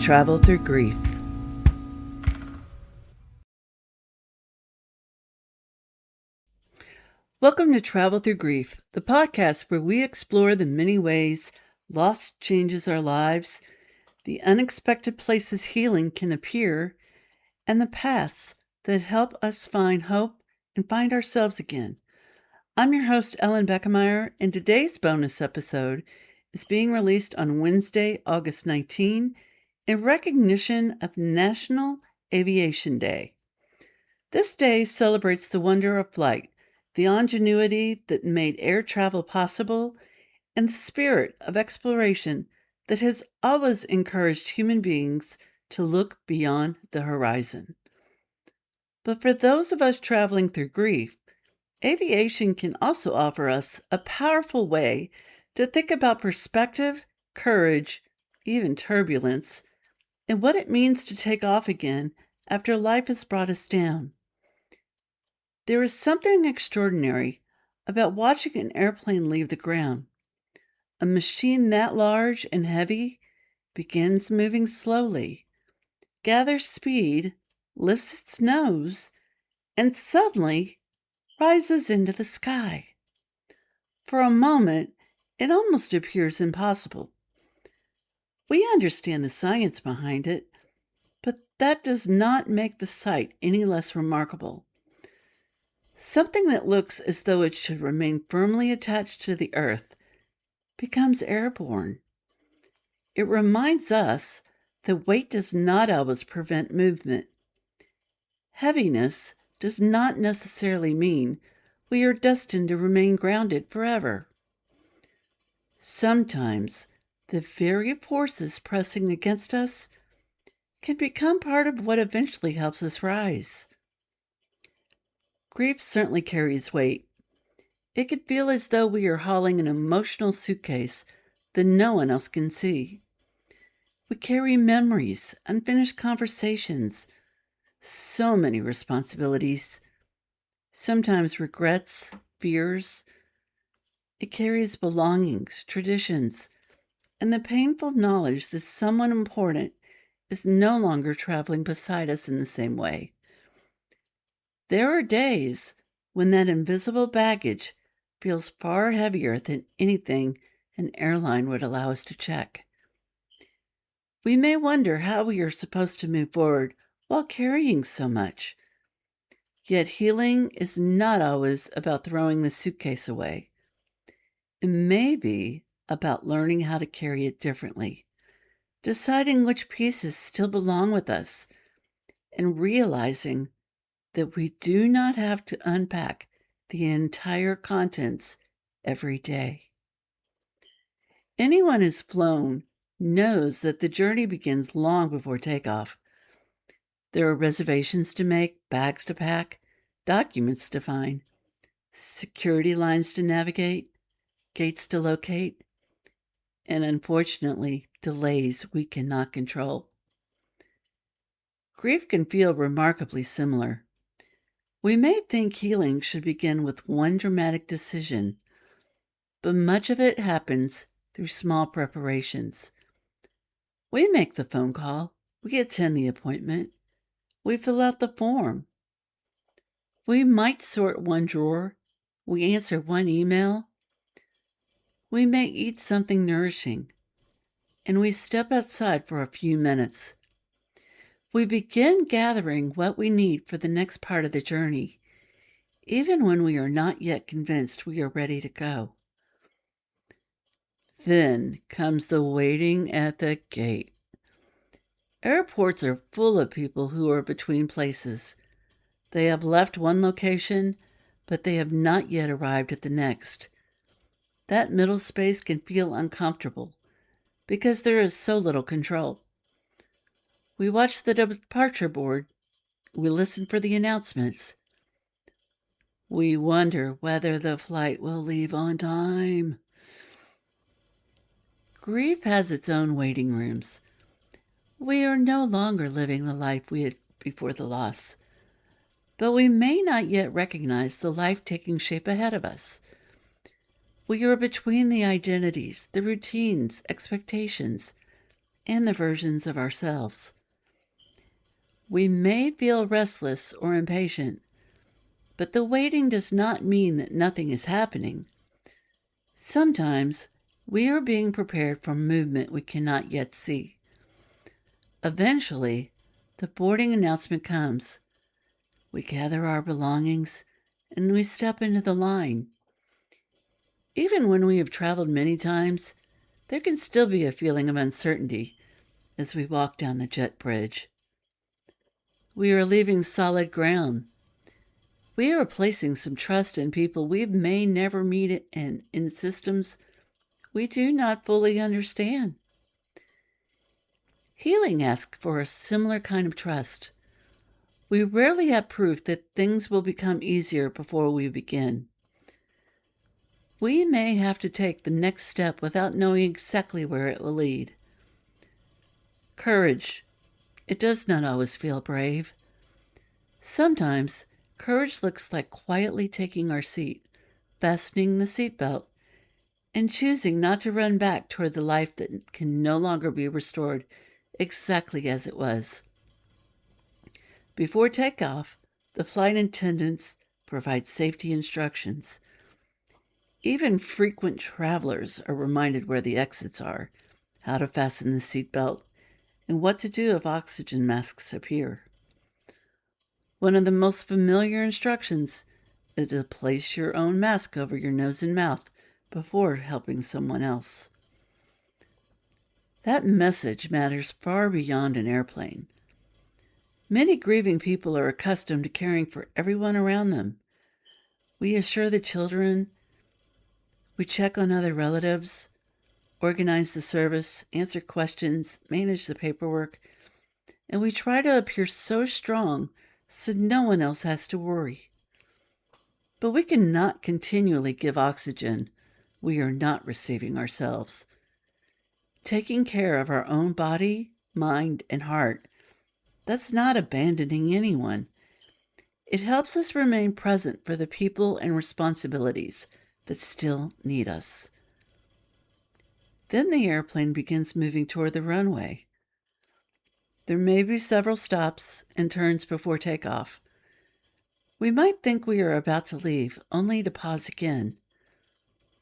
travel through grief. Welcome to Travel Through Grief, the podcast where we explore the many ways loss changes our lives, the unexpected places healing can appear, and the paths that help us find hope and find ourselves again. I'm your host, Ellen Beckemeyer, and today's bonus episode is being released on Wednesday, August 19, in recognition of National Aviation Day. This day celebrates the wonder of flight, the ingenuity that made air travel possible, and the spirit of exploration that has always encouraged human beings to look beyond the horizon. But for those of us traveling through grief, aviation can also offer us a powerful way to think about perspective, courage, even turbulence, and what it means to take off again after life has brought us down. There is something extraordinary about watching an airplane leave the ground. A machine that large and heavy begins moving slowly, gathers speed, lifts its nose, and suddenly rises into the sky. For a moment, it almost appears impossible. We understand the science behind it, but that does not make the sight any less remarkable. Something that looks as though it should remain firmly attached to the earth becomes airborne. It reminds us that weight does not always prevent movement. Heaviness does not necessarily mean we are destined to remain grounded forever. Sometimes the very forces pressing against us can become part of what eventually helps us rise. Grief certainly carries weight. It can feel as though we are hauling an emotional suitcase that no one else can see. We carry memories, unfinished conversations, so many responsibilities, sometimes regrets, fears. It carries belongings, traditions, and the painful knowledge that someone important is no longer traveling beside us in the same way. There are days when that invisible baggage feels far heavier than anything an airline would allow us to check. We may wonder how we are supposed to move forward while carrying so much. Yet healing is not always about throwing the suitcase away. It may be about learning how to carry it differently, deciding which pieces still belong with us, and realizing that we do not have to unpack the entire contents every day. Anyone who's flown knows that the journey begins long before takeoff. There are reservations to make, bags to pack, documents to find, security lines to navigate, gates to locate, and unfortunately, delays we cannot control. Grief can feel remarkably similar. We may think healing should begin with one dramatic decision, but much of it happens through small preparations. We make the phone call, we attend the appointment, we fill out the form. We might sort one drawer, we answer one email, we may eat something nourishing, and we step outside for a few minutes. We begin gathering what we need for the next part of the journey, even when we are not yet convinced we are ready to go. Then comes the waiting at the gate. Airports are full of people who are between places. They have left one location, but they have not yet arrived at the next. That middle space can feel uncomfortable because there is so little control. We watch the departure board. We listen for the announcements. We wonder whether the flight will leave on time. Grief has its own waiting rooms. We are no longer living the life we had before the loss, but we may not yet recognize the life taking shape ahead of us. We are between the identities, the routines, expectations, and the versions of ourselves. We may feel restless or impatient, but the waiting does not mean that nothing is happening. Sometimes we are being prepared for movement we cannot yet see. Eventually, the boarding announcement comes. We gather our belongings and we step into the line. Even when we have traveled many times, there can still be a feeling of uncertainty as we walk down the jet bridge. We are leaving solid ground. We are placing some trust in people we may never meet and in systems we do not fully understand. Healing asks for a similar kind of trust. We rarely have proof that things will become easier before we begin. We may have to take the next step without knowing exactly where it will lead. Courage. It does not always feel brave. Sometimes, courage looks like quietly taking our seat, fastening the seatbelt, and choosing not to run back toward the life that can no longer be restored exactly as it was. Before takeoff, the flight attendants provide safety instructions. Even frequent travelers are reminded where the exits are, how to fasten the seatbelt, and what to do if oxygen masks appear. One of the most familiar instructions is to place your own mask over your nose and mouth before helping someone else. That message matters far beyond an airplane. Many grieving people are accustomed to caring for everyone around them. We assure the children, we check on other relatives, organize the service, answer questions, manage the paperwork, and we try to appear so strong so no one else has to worry. But we cannot continually give oxygen we are not receiving ourselves. Taking care of our own body, mind, and heart, that's not abandoning anyone. It helps us remain present for the people and responsibilities that still need us. Then the airplane begins moving toward the runway. There may be several stops and turns before takeoff. We might think we are about to leave, only to pause again.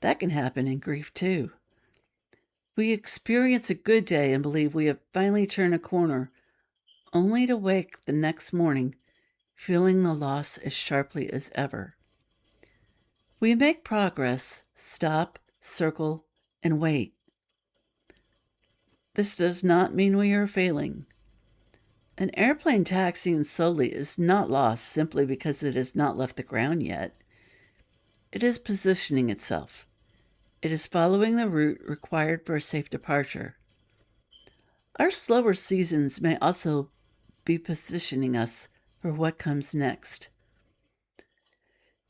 That can happen in grief too. We experience a good day and believe we have finally turned a corner, only to wake the next morning feeling the loss as sharply as ever. We make progress, stop, circle, and wait. This does not mean we are failing. An airplane taxiing slowly is not lost simply because it has not left the ground yet. It is positioning itself. It is following the route required for a safe departure. Our slower seasons may also be positioning us for what comes next.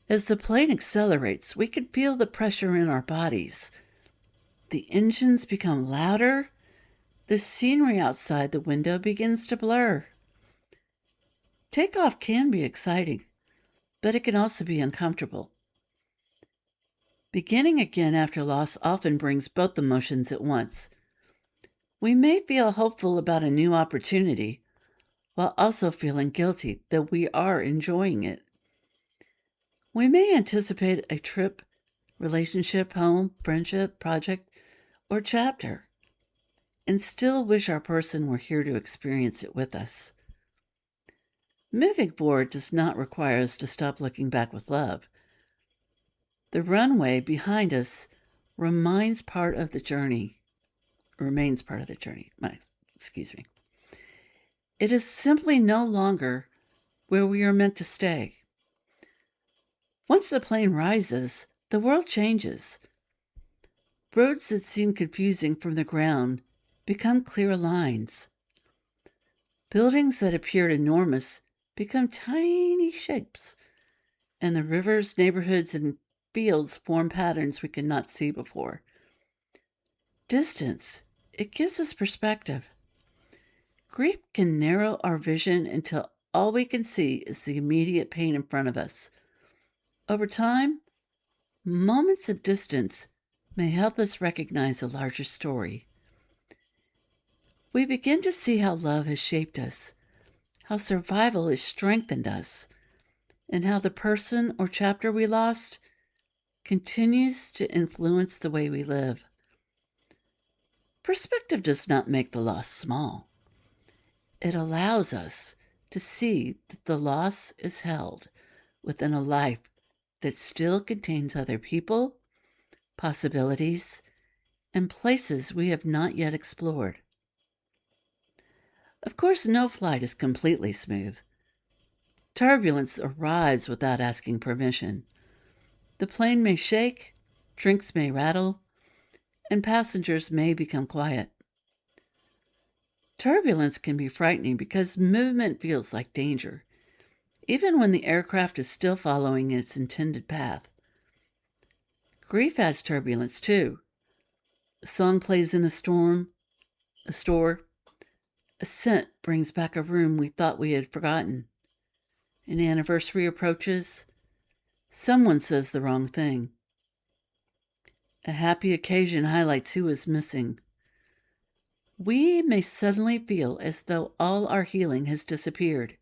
As the plane accelerates, we can feel the pressure in our bodies. The engines become louder. The scenery outside the window begins to blur. Takeoff can be exciting, but it can also be uncomfortable. Beginning again after loss often brings both emotions at once. We may feel hopeful about a new opportunity, while also feeling guilty that we are enjoying it. We may anticipate a trip, relationship, home, friendship, project, or chapter, and still wish our person were here to experience it with us. Moving forward does not require us to stop looking back with love. The runway behind us remains part of the journey. It is simply no longer where we are meant to stay. Once the plane rises, the world changes. Roads that seem confusing from the ground become clear lines. Buildings that appeared enormous become tiny shapes, and the rivers, neighborhoods, and fields form patterns we could not see before. Distance, it gives us perspective. Grief can narrow our vision until all we can see is the immediate pain in front of us. Over time, moments of distance may help us recognize a larger story. We begin to see how love has shaped us, how survival has strengthened us, and how the person or chapter we lost continues to influence the way we live. Perspective does not make the loss small. It allows us to see that the loss is held within a life that still contains other people, possibilities, and places we have not yet explored. Of course, no flight is completely smooth. Turbulence arrives without asking permission. The plane may shake, drinks may rattle, and passengers may become quiet. Turbulence can be frightening because movement feels like danger, even when the aircraft is still following its intended path. Grief adds turbulence too. A song plays in a store. A scent brings back a room we thought we had forgotten. An anniversary approaches. Someone says the wrong thing. A happy occasion highlights who is missing. We may suddenly feel as though all our healing has disappeared.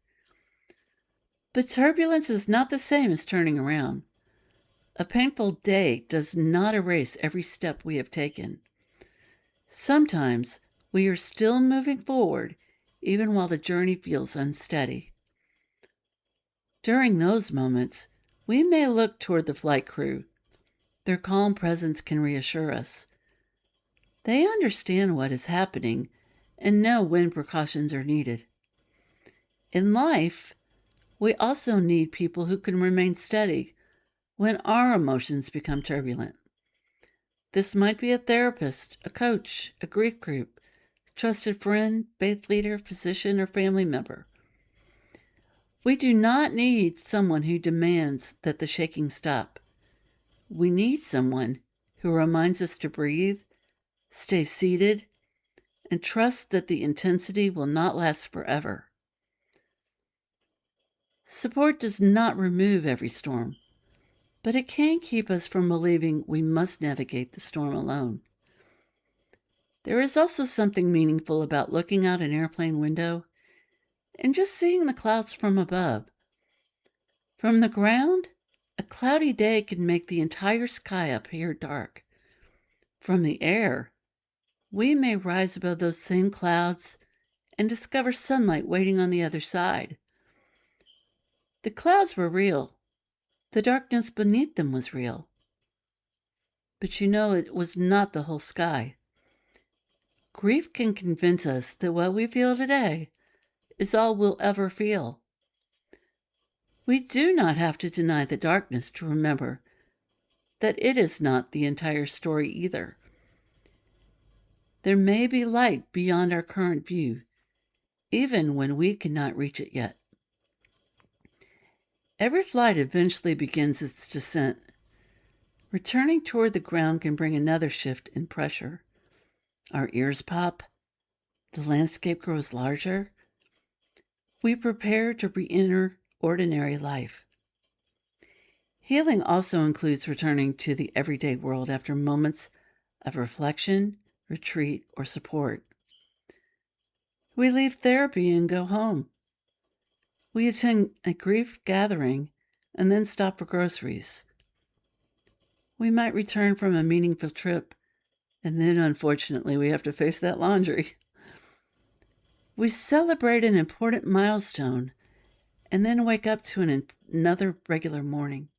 But turbulence is not the same as turning around. A painful day does not erase every step we have taken. Sometimes we are still moving forward, even while the journey feels unsteady. During those moments, we may look toward the flight crew. Their calm presence can reassure us. They understand what is happening and know when precautions are needed. In life, we also need people who can remain steady when our emotions become turbulent. This might be a therapist, a coach, a grief group, a trusted friend, faith leader, physician, or family member. We do not need someone who demands that the shaking stop. We need someone who reminds us to breathe, stay seated, and trust that the intensity will not last forever. Support does not remove every storm, but it can keep us from believing we must navigate the storm alone. There is also something meaningful about looking out an airplane window and just seeing the clouds from above. From the ground, a cloudy day can make the entire sky appear dark. From the air, we may rise above those same clouds and discover sunlight waiting on the other side. The clouds were real. The darkness beneath them was real. But it was not the whole sky. Grief can convince us that what we feel today is all we'll ever feel. We do not have to deny the darkness to remember that it is not the entire story either. There may be light beyond our current view, even when we cannot reach it yet. Every flight eventually begins its descent. Returning toward the ground can bring another shift in pressure. Our ears pop. The landscape grows larger. We prepare to re-enter ordinary life. Healing also includes returning to the everyday world after moments of reflection, retreat, or support. We leave therapy and go home. We attend a grief gathering and then stop for groceries. We might return from a meaningful trip, and then, unfortunately, we have to face that laundry. We celebrate an important milestone and then wake up to another regular morning.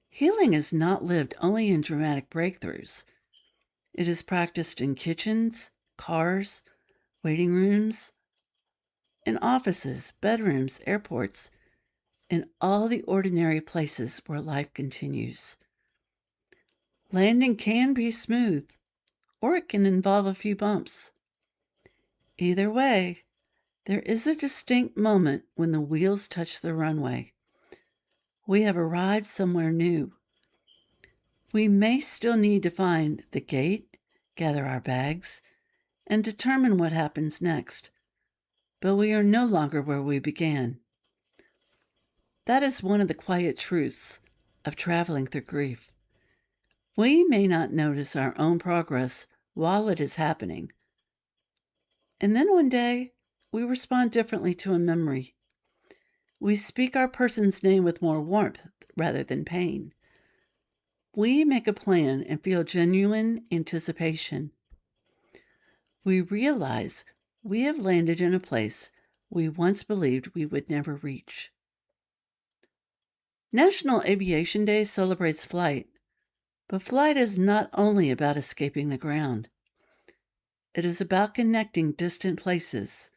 Healing is not lived only in dramatic breakthroughs. It is practiced in kitchens, cars, waiting rooms, in offices, bedrooms, airports, in all the ordinary places where life continues. Landing can be smooth, or it can involve a few bumps. Either way, there is a distinct moment when the wheels touch the runway. We have arrived somewhere new. We may still need to find the gate, gather our bags, and determine what happens next, but we are no longer where we began. That is one of the quiet truths of traveling through grief. We may not notice our own progress while it is happening, And then one day, we respond differently to a memory. We speak our person's name with more warmth rather than pain. We make a plan and feel genuine anticipation. We realize we have landed in a place we once believed we would never reach. National Aviation Day celebrates flight, but flight is not only about escaping the ground. It is about connecting distant places.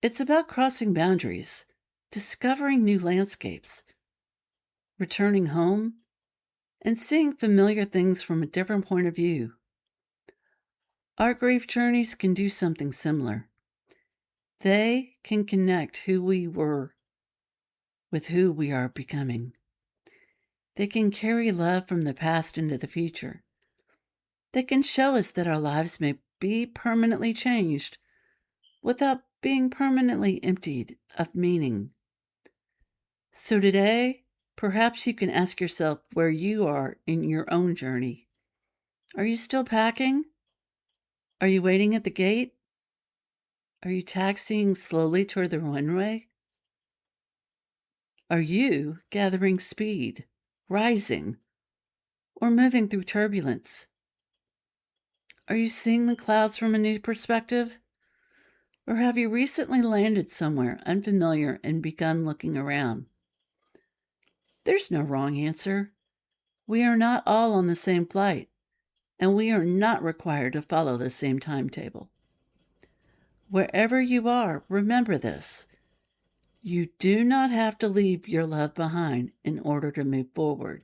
It's about crossing boundaries, discovering new landscapes, returning home, and seeing familiar things from a different point of view. Our grief journeys can do something similar. They can connect who we were with who we are becoming. They can carry love from the past into the future. They can show us that our lives may be permanently changed without being permanently emptied of meaning. So today, perhaps you can ask yourself where you are in your own journey. Are you still packing? Are you waiting at the gate? Are you taxiing slowly toward the runway? Are you gathering speed, rising, or moving through turbulence? Are you seeing the clouds from a new perspective? Or have you recently landed somewhere unfamiliar and begun looking around? There's no wrong answer. We are not all on the same flight, and we are not required to follow the same timetable. Wherever you are, remember this. You do not have to leave your love behind in order to move forward.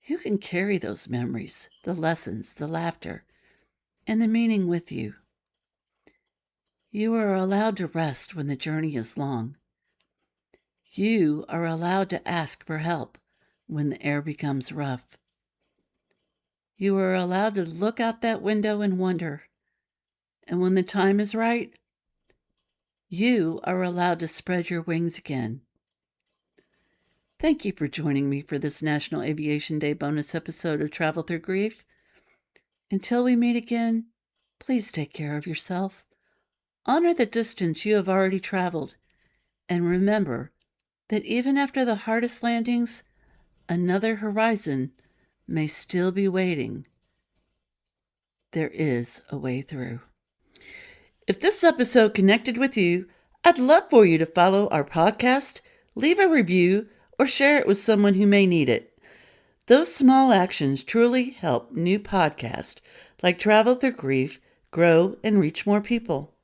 You can carry those memories, the lessons, the laughter, and the meaning with you. You are allowed to rest when the journey is long. You are allowed to ask for help when the air becomes rough. You are allowed to look out that window and wonder. And when the time is right, you are allowed to spread your wings again. Thank you for joining me for this National Aviation Day bonus episode of Travel Through Grief. Until we meet again, please take care of yourself. Honor the distance you have already traveled. And remember that even after the hardest landings, another horizon may still be waiting. There is a way through. If this episode connected with you, I'd love for you to follow our podcast, leave a review, or share it with someone who may need it. Those small actions truly help new podcasts like Travel Through Grief grow and reach more people.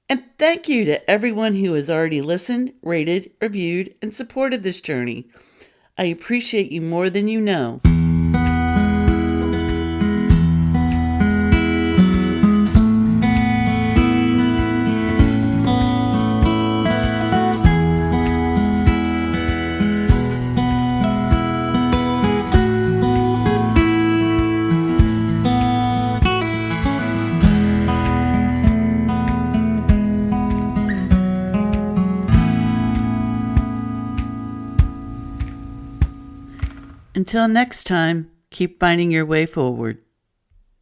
And thank you to everyone who has already listened, rated, reviewed, and supported this journey. I appreciate you more than you know. Until next time, keep finding your way forward.